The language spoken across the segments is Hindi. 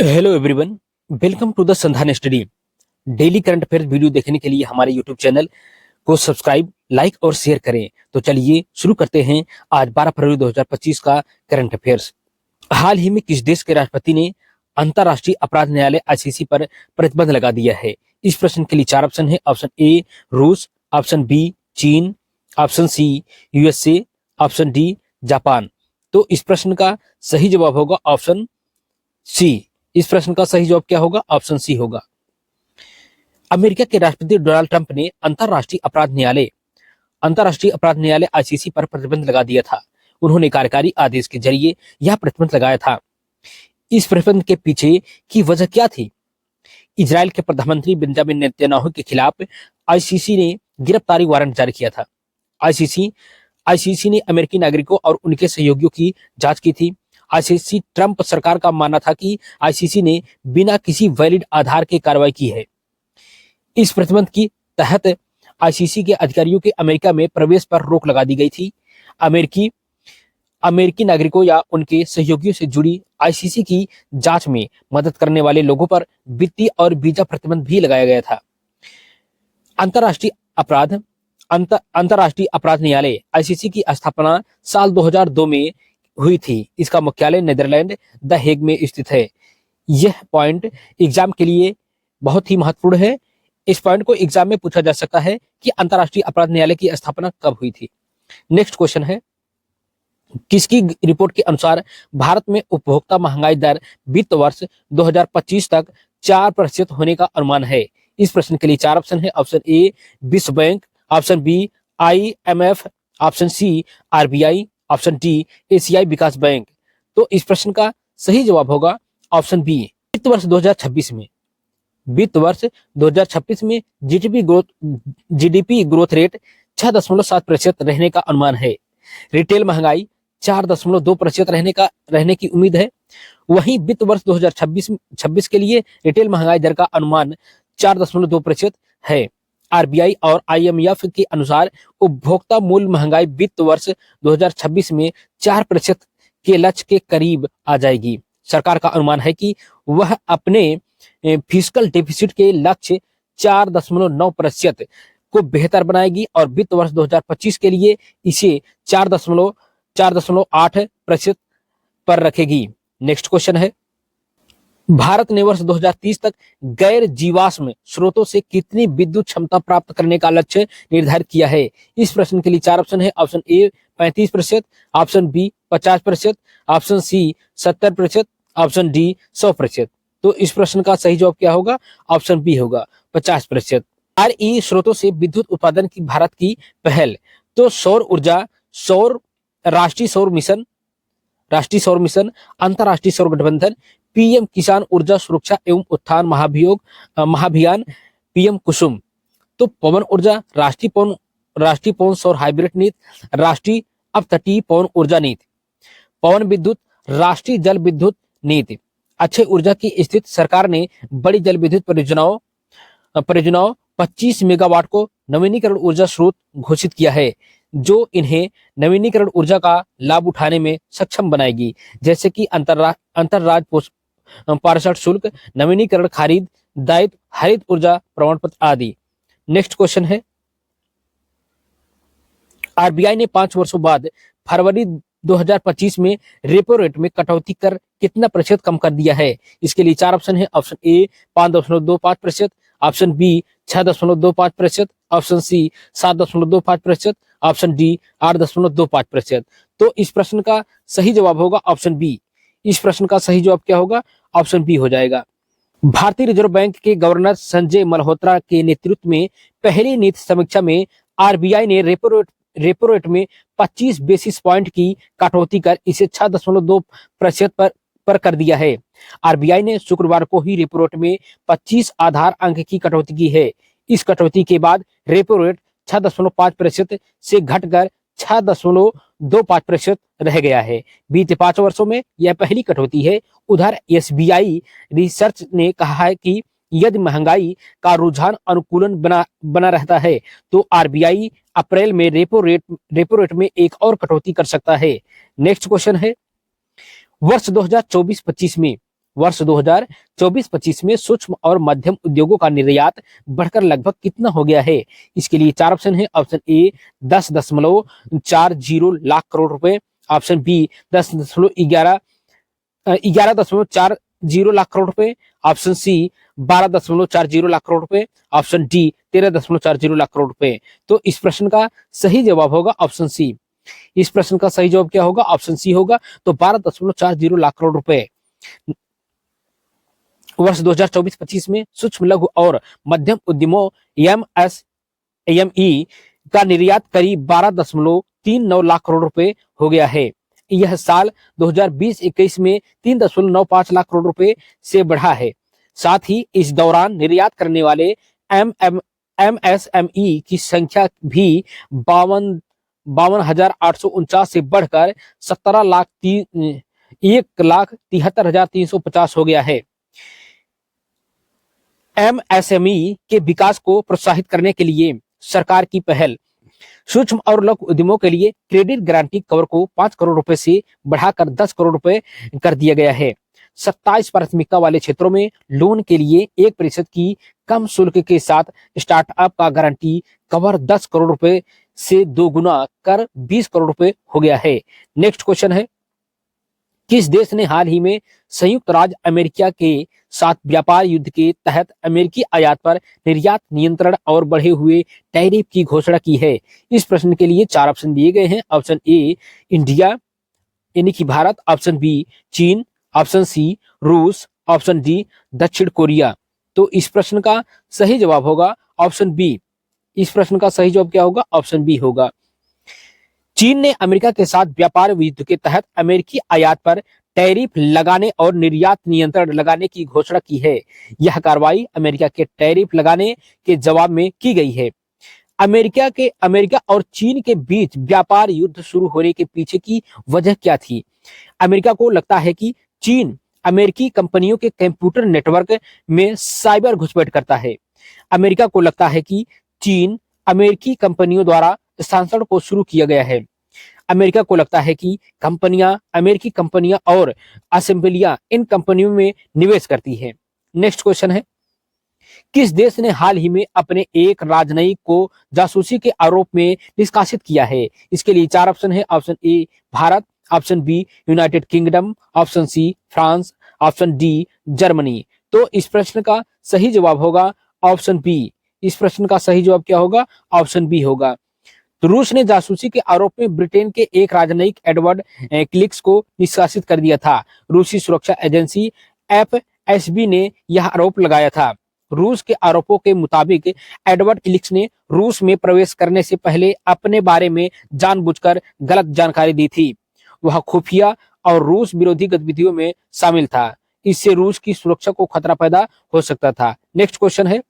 Hello everyone, welcome to the Sandhan study. Daily current affair video देखने के लिए हमारे यूट्यूब चैनल को सब्सक्राइब, लाइक और शेयर करें। तो चलिए शुरू करते हैं आज 12 फरवरी 2025 का करंट अफेयर्स। हाल ही में किस देश के राष्ट्रपति ने अंतर्राष्ट्रीय अपराध न्यायालय आईसीसी पर प्रतिबंध लगा दिया है? इस प्रश्न के लिए चार ऑप्शन है। ऑप्शन ए रूस, ऑप्शन बी चीन, option C USA, option D Japan. तो इस प्रश्न का सही जवाब होगा ऑप्शन सी। इस प्रश्न का सही जवाब क्या होगा? ऑप्शन सी होगा। अमेरिका के राष्ट्रपति डोनाल्ड ट्रंप ने अंतर्राष्ट्रीय अपराध न्यायालय आईसीसी पर प्रतिबंध लगा दिया था। उन्होंने कार्यकारी आदेश के जरिए यह प्रतिबंध लगाया था। इस प्रतिबंध के पीछे की वजह क्या थी? इजराइल के प्रधानमंत्री बेंजामिन नेतन्याहू के खिलाफ आईसीसी ने गिरफ्तारी वारंट जारी किया था। आईसीसी ने अमेरिकी नागरिकों और उनके सहयोगियों की जांच की थी। आईसीसी ट्रंप सरकार का मानना था कि आईसीसी ने बिना किसी वैलिड आधार के कार्रवाई की है। इस प्रतिबंध की तहत आईसीसी के अधिकारियों के अमेरिका में प्रवेश पर रोक लगा दी गई थी। अमेरिकी नागरिकों या उनके सहयोगियों से जुड़ी आईसीसी की जांच में मदद करने वाले लोगों पर वित्तीय और वीजा प्रतिबंध भी लगाया गया था। अंतर्राष्ट्रीय अपराध न्यायालय आईसीसी की स्थापना साल 2002 में हुई थी। इसका मुख्यालय नीदरलैंड द हेग में स्थित है। यह पॉइंट एग्जाम के लिए बहुत ही महत्वपूर्ण है। इस पॉइंट को एग्जाम में पूछा जा सकता है कि अंतर्राष्ट्रीय अपराध न्यायालय की स्थापना कब हुई थी। नेक्स्ट क्वेश्चन है, किसकी रिपोर्ट के अनुसार भारत में उपभोक्ता महंगाई दर वित्त वर्ष 2025 तक 4% होने का अनुमान है? इस प्रश्न के लिए चार ऑप्शन है। ऑप्शन ए विश्व bank, option B IMF, option C RBI, option D एशियाई विकास बैंक। तो इस प्रश्न का सही जवाब होगा ऑप्शन बी। वित्त वर्ष 2026 में जीडीपी ग्रोथ रेट 6.7% रहने का अनुमान है। रिटेल महंगाई 4.2% रहने की उम्मीद है। वहीं वित्त वर्ष 2026 के लिए रिटेल महंगाई दर का अनुमान 4.2% है। आरबीआई और IMF के अनुसार उपभोक्ता मूल्य महंगाई वित्त वर्ष 2026 में 4% के लक्ष्य के करीब आ जाएगी। सरकार का अनुमान है कि वह अपने फिस्कल डेफिसिट के लक्ष्य 4.9% को बेहतर बनाएगी और वित्त वर्ष 2025 के लिए इसे 4.8% पर रखेगी। नेक्स्ट क्वेश्चन है, भारत ने वर्ष 2030 तक गैर जीवाश्म स्रोतों से कितनी विद्युत क्षमता प्राप्त करने का लक्ष्य निर्धारित किया है? इस प्रश्न के लिए चार ऑप्शन है। Option A 35%, option B 50%, option C 70%, option D 100%। तो इस प्रश्न का सही जवाब क्या होगा? ऑप्शन बी होगा 50%। RE स्रोतों से विद्युत उत्पादन की भारत की पहल। तो सौर ऊर्जा, राष्ट्रीय सौर मिशन, अंतर्राष्ट्रीय सौर गठबंधन, PM किसान ऊर्जा सुरक्षा एवं उत्थान महाभियान, PM कुसुम। तो पवन ऊर्जा, राष्ट्रीय पवन सौर हाइब्रिड नीति, राष्ट्रीय अपतटीय पवन ऊर्जा नीति, पवन विद्युत, राष्ट्रीय जल विद्युत नीति। अक्षय ऊर्जा की स्थिति सरकार ने बड़ी जल विद्युत परियोजनाओं 25 मेगावाट को नवीनीकरण ऊर्जा स्रोत घोषित किया है, जो इन्हें नवीनीकरण ऊर्जा का लाभ उठाने में सक्षम बनाएगी, जैसे कि अंतरराज्य पार्षद शुल्क, नवीनीकरण खरीद दायित्व, हरित ऊर्जा प्रमाण पत्र आदि। नेक्स्ट क्वेश्चन है, आरबीआई ने 5 वर्षों बाद फरवरी 2025 में रेपो रेट में कटौती कर कितना प्रतिशत कम कर दिया है? इसके लिए चार ऑप्शन है। Option A 5.25%, option B 6.25%, option C 7.25%, option D 8.25%। तो इस प्रश्न का सही जवाब होगा ऑप्शन बी। इस प्रश्न का सही जवाब क्या होगा? ऑप्शन बी हो जाएगा। भारतीय रिजर्व बैंक के गवर्नर संजय मल्होत्रा के नेतृत्व में पहली नीति समीक्षा में आरबीआई ने रेपो रेट में 25 बेसिस पॉइंट की कटौती कर इसे 6.2% पर कर दिया है। आरबीआई ने शुक्रवार को ही रेपो रेट में 25 आधार अंक की कटौती की है। इस कटौती के बाद रेपो रेट 6.5% से घटकर 6.25% रह गया है। बीते 5 वर्षों में यह पहली कटौती है। उधर SBI रिसर्च ने कहा है कि यदि महंगाई का रुझान अनुकूलन बना रहता है तो आरबीआई अप्रैल में रेपो रेट में एक और कटौती कर सकता है। नेक्स्ट क्वेश्चन है, वर्ष 2024-25 में वर्ष 2024-25 में सूक्ष्म और मध्यम उद्योगों का निर्यात बढ़कर लगभग कितना हो गया है? इसके लिए चार ऑप्शन है। ऑप्शन ए 10.40 लाख करोड़ रुपए, ऑप्शन बी 11.40 लाख करोड़ रुपए, ऑप्शन सी 12.40 लाख करोड़ रुपए, ऑप्शन डी 13.40 लाख करोड़ रुपए। तो इस प्रश्न का सही जवाब होगा ऑप्शन सी। इस प्रश्न का सही जवाब क्या होगा? ऑप्शन सी होगा। तो 12.40 लाख करोड़ रुपए वर्ष 2024-25 में सूक्ष्म लघु और मध्यम उद्यमों एमएसएमई का निर्यात करीब 12.39 लाख करोड़ रुपए हो गया है। यह साल 2020-21 में 3.95 लाख करोड़ रुपए से बढ़ा है। साथ ही इस दौरान निर्यात करने वाले एमएसएमई की संख्या भी 52,849 से बढ़कर 1,73,350 हो गया है। एमएसएमई के विकास को प्रोत्साहित करने के लिए सरकार की पहल सूक्ष्म और लघु उद्यमों के लिए क्रेडिट गारंटी कवर को 5 करोड़ रुपए से बढ़ाकर 10 करोड़ रुपए कर दिया गया है। 27 प्राथमिकता वाले क्षेत्रों में लोन के लिए 1% की कम शुल्क के साथ स्टार्टअप का गारंटी कवर 10 करोड़ रुपए से 2 गुना कर 20 करोड़ रुपए हो गया है। नेक्स्ट क्वेश्चन है, किस देश ने हाल ही में संयुक्त राज्य अमेरिका के साथ व्यापार युद्ध के तहत अमेरिकी आयात पर निर्यात नियंत्रण और बढ़े हुए टैरिफ की घोषणा की है? इस प्रश्न के लिए चार ऑप्शन दिए गए हैं। ऑप्शन ए इंडिया यानी कि भारत, ऑप्शन बी चीन, ऑप्शन सी रूस, ऑप्शन डी दक्षिण कोरिया। तो इस प्रश्न का सही जवाब होगा ऑप्शन बी। इस प्रश्न का सही जवाब क्या होगा? ऑप्शन बी होगा। चीन ने अमेरिका के साथ व्यापार युद्ध के तहत अमेरिकी आयात पर टैरिफ लगाने और निर्यात नियंत्रण लगाने की घोषणा की है। यह कार्रवाई अमेरिका के टैरिफ लगाने के जवाब में की गई है। अमेरिका और चीन के बीच व्यापार युद्ध शुरू होने के पीछे की वजह क्या थी? अमेरिका को लगता है कि चीन अमेरिकी कंपनियों के कंप्यूटर नेटवर्क में साइबर घुसपैठ करता है। अमेरिका को लगता है कि चीन अमेरिकी कंपनियों द्वारा स्थानांतरण को शुरू किया गया है। अमेरिका को लगता है कि अमेरिकी कंपनियां और असेंबलियां इन कंपनियों में निवेश करती हैं। नेक्स्ट क्वेश्चन है, किस देश ने हाल ही में अपने एक राजनयिक को जासूसी के आरोप में निष्कासित किया है? इसके लिए चार ऑप्शन है। Option A Bharat, option B United Kingdom, option C France, option D Germany. तो इस प्रश्न का सही जवाब होगा ऑप्शन बी। इस प्रश्न का सही जवाब क्या होगा? ऑप्शन बी होगा। तो रूस ने जासूसी के आरोप में ब्रिटेन के एक राजनयिक एडवर्ड क्लिक्स को निष्कासित कर दिया था। रूसी सुरक्षा एजेंसी एफएसबी ने यह आरोप लगाया था। रूस के आरोपों के मुताबिक एडवर्ड क्लिक्स ने रूस में प्रवेश करने से पहले अपने बारे में जानबूझकर गलत जानकारी दी थी। वह खुफिया और रूस विरोधी गतिविधियों में शामिल था। इससे रूस की सुरक्षा को खतरा पैदा हो सकता था। नेक्स्ट क्वेश्चन है,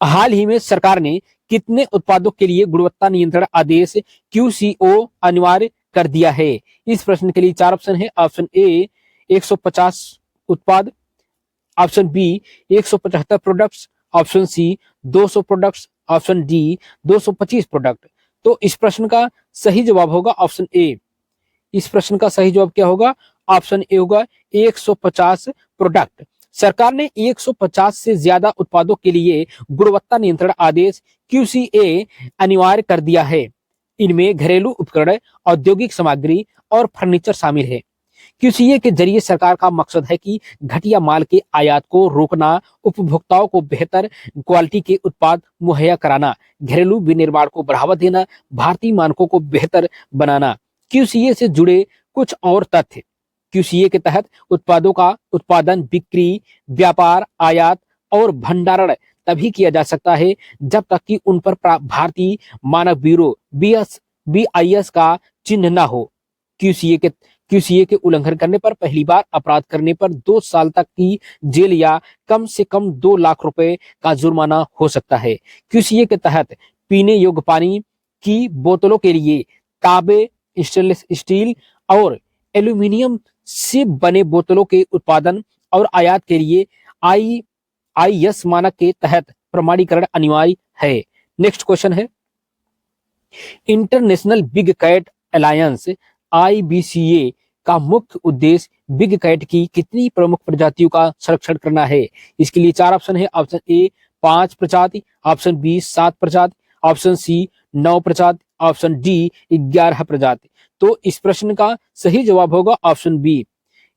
हाल ही में सरकार ने कितने उत्पादों के लिए गुणवत्ता नियंत्रण आदेश QCO अनिवार्य कर दिया है? इस प्रश्न के लिए चार ऑप्शन है। ऑप्शन ए 150 उत्पाद, option B 175 products, option C 200 products, option D 225 product. तो इस प्रश्न का सही जवाब होगा ऑप्शन ए। इस प्रश्न का सही जवाब क्या होगा? ऑप्शन ए होगा 150 प्रोडक्ट। सरकार ने 150 से ज्यादा उत्पादों के लिए गुणवत्ता नियंत्रण आदेश QCA अनिवार्य कर दिया है। इनमें घरेलू उपकरण, औद्योगिक सामग्री और फर्नीचर शामिल है। QCA के जरिए सरकार का मकसद है कि घटिया माल के आयात को रोकना, उपभोक्ताओं को बेहतर क्वालिटी के उत्पाद मुहैया कराना, घरेलू विनिर्माण को बढ़ावा देना, भारतीय मानकों को बेहतर बनाना। QCA से जुड़े कुछ और तथ्य। QCA के तहत उत्पादों का उत्पादन, बिक्री, व्यापार, आयात और भंडारण तभी किया जा सकता है जब तक कि उन पर भारतीय मानक ब्यूरो BIS का चिन्ह न हो। QCA के उल्लंघन करने पर, पहली बार अपराध करने पर 2 साल तक की जेल या कम से कम 2 लाख रुपए का जुर्माना हो सकता है। QCA के तहत पीने योग्य पानी की बोतलों के लिए तांबे, स्टेनलेस स्टील और एल्यूमिनियम से बने बोतलों के उत्पादन और आयात के लिए IIS मानक के तहत प्रमाणीकरण अनिवार्य है। नेक्स्ट क्वेश्चन है, international big cat alliance IBCA का मुख्य उद्देश्य बिग कैट की कितनी प्रमुख प्रजातियों का संरक्षण करना है? इसके लिए चार ऑप्शन है। ऑप्शन ए 5 प्रजाति, ऑप्शन बी 7 प्रजाति, ऑप्शन सी 9 प्रजाति, ऑप्शन डी 11 प्रजाति। तो इस प्रश्न का सही जवाब होगा ऑप्शन बी।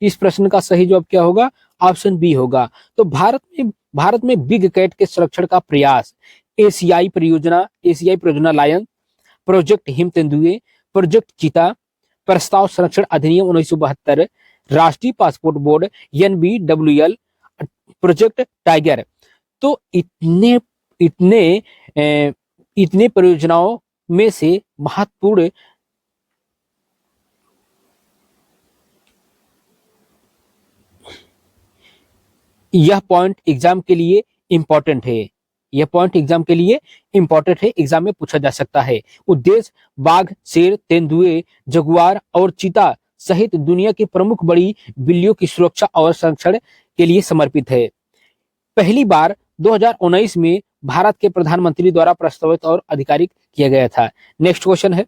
इस प्रश्न का सही जवाब क्या होगा? ऑप्शन बी होगा। तो भारत में बिग कैट के संरक्षण का प्रयास एशियाई परियोजना लायन, प्रोजेक्ट हिम तेंदुए, प्रोजेक्ट चीता, प्रस्ताव संरक्षण अधिनियम 1972, राष्ट्रीय passport board NBWL, project tiger. तो इतने परियोजनाओं में से महत्वपूर्ण यह पॉइंट एग्जाम के लिए इंपॉर्टेंट है। यह पॉइंट एग्जाम के लिए इंपॉर्टेंट है, एग्जाम में पूछा जा सकता है। उद्देश्य बाघ, शेर, तेंदुए, जगुआर और चीता सहित दुनिया की प्रमुख बड़ी बिल्लियों की सुरक्षा और संरक्षण के लिए समर्पित है। पहली बार 2019 में भारत के प्रधानमंत्री द्वारा प्रस्तावित और आधिकारिक किया गया था। नेक्स्ट क्वेश्चन है,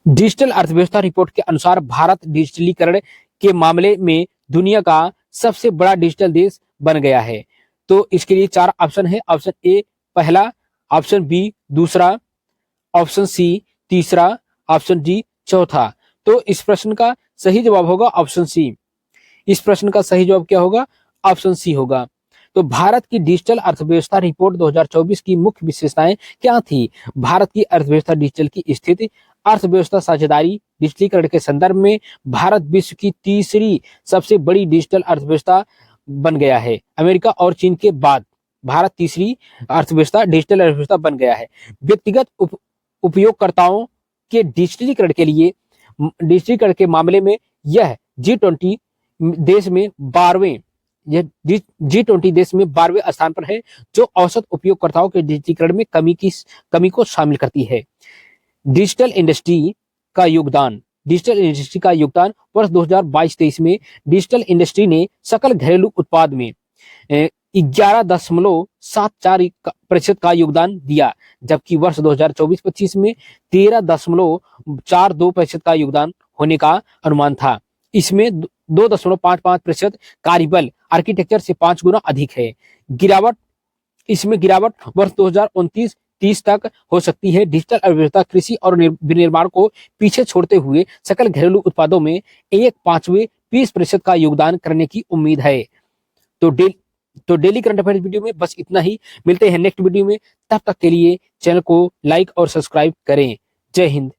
डिजिटल अर्थव्यवस्था रिपोर्ट के अनुसार भारत डिजिटलीकरण के मामले में दुनिया का सबसे बड़ा डिजिटल देश बन गया है। तो इसके लिए चार ऑप्शन है। ऑप्शन ए पहला, ऑप्शन बी दूसरा, ऑप्शन सी तीसरा, ऑप्शन डी चौथा। तो इस प्रश्न का सही जवाब होगा ऑप्शन सी। इस प्रश्न का सही जवाब क्या होगा? ऑप्शन सी होगा। तो भारत की डिजिटल अर्थव्यवस्था रिपोर्ट 2024 की मुख्य विशेषताएं क्या थी? भारत की अर्थव्यवस्था डिजिटल की स्थिति, अर्थव्यवस्था साझेदारी, डिजिटलीकरण के संदर्भ में भारत विश्व की तीसरी सबसे बड़ी डिजिटल अर्थव्यवस्था बन गया है। अमेरिका और चीन के बाद भारत तीसरी अर्थव्यवस्था डिजिटल अर्थव्यवस्था बन गया है। व्यक्तिगत उपयोगकर्ताओं के डिजिटलीकरण के मामले में यह G20 देश में 12वें स्थान पर है, जो औसत उपयोगकर्ताओं के डिजिटलीकरण में कमी को शामिल करती है। डिजिटल इंडस्ट्री का योगदान वर्ष 2022-23 में डिजिटल इंडस्ट्री ने सकल घरेलू उत्पाद में 11.74% का योगदान दिया, जबकि वर्ष 2024-25 में 13.42% का योगदान होने का अनुमान था। इसमें 2.55% कार्यबल आर्किटेक्चर से 5 गुना अधिक है। इसमें गिरावट वर्ष 2029-30 तक हो सकती है। डिजिटल अर्थव्यवस्था कृषि और विनिर्माण को पीछे छोड़ते हुए सकल घरेलू उत्पादों में 1/5 20% का योगदान करने की उम्मीद है। तो डेली करंट अफेयर्स वीडियो में बस इतना ही। मिलते हैं नेक्स्ट वीडियो में, तब तक के लिए चैनल को लाइक और सब्सक्राइब करें। जय हिंद।